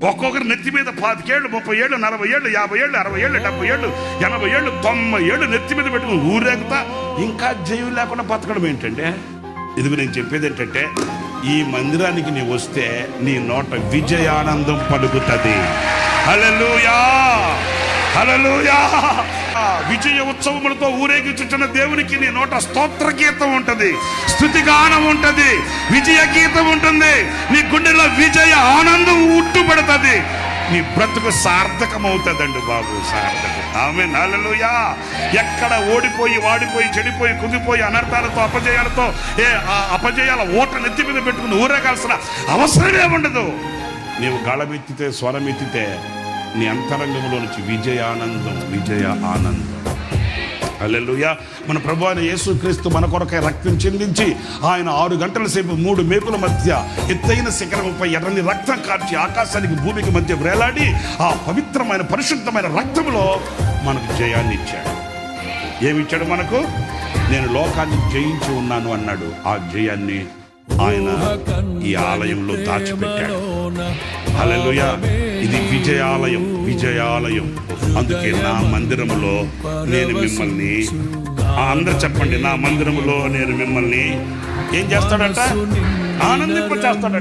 ఒక్కొక్కరు నెత్తి మీద 25 ఏళ్ళు, 30 ఏళ్ళు, 40 ఏళ్ళు, 50 ఏళ్ళు, 60 ఏళ్ళు, 70 ఏళ్ళు, 80 ఏళ్ళు, 90 ఏళ్ళు నెత్తి మీద పెట్టుకుని ఊరేగుతా ఇంకా జయం లేకుండా బతకడం ఏంటంటే? ఇదిగో నేను చెప్పేది ఏంటంటే, ఈ మందిరానికి నీ వస్తే నీ నోట విజయానందం పలుకుతుంది. హల్లెలూయా, హల్లెలూయా. విజయ ఉత్సవములతో ఊరేగించుచున్న దేవునికి నీ నోట స్తోత్ర గీతం ఉంటది, స్తుతిగానం ఉంటది, విజయ గీతం ఉంటుంది. నీ గుండెలో విజయ ఆనందం ఉట్టుపడుతుంది. నీ బ్రతుకు సార్థకమవుతుందండి బాబు, సార్థకం. ఆమేన్, హల్లెలూయా. ఎక్కడ ఓడిపోయి, వాడిపోయి, చెడిపోయి, కుదిపోయి, అనర్థాలతో, అపజయాలతో అపజయాల ఓట నెత్తి మీద పెట్టుకుని ఊరేగాల్సిన అవసరమే ఉండదు. నీవు గళమెత్తితే, స్వరమెత్తితే నీ అంతరంగంలో నుంచి విజయానందం, విజయ ఆనందం. హల్లెలూయా. మన ప్రభువైన అయిన యేసుక్రీస్తు మన కొరకై రక్తం చెందించి ఆయన 6 గంటల సేపు 3 మేకుల మధ్య ఎత్తైన శిఖరముపై ఎర్రని రక్తం కార్చి ఆకాశానికి భూమికి మధ్య వేలాడి ఆ పవిత్రమైన పరిశుద్ధమైన రక్తములో మనకు జయాన్ని ఇచ్చాడు. ఏమిచ్చాడు మనకు? నేను లోకాన్ని జయించి ఉన్నాను అన్నాడు. ఆ జయాన్ని ఆయన ఈ ఆలయంలో దాచిపెట్టాడు. హల్లెలూయా. ఇది విజయాలయం, విజయాలయం. అందుకే నా మందిరములో నేను మిమ్మల్ని, అందరూ చెప్పండి, నా మందిరములో నేను మిమ్మల్ని ఏం చేస్తాడంట? ఆనందింప చేస్తాడంట.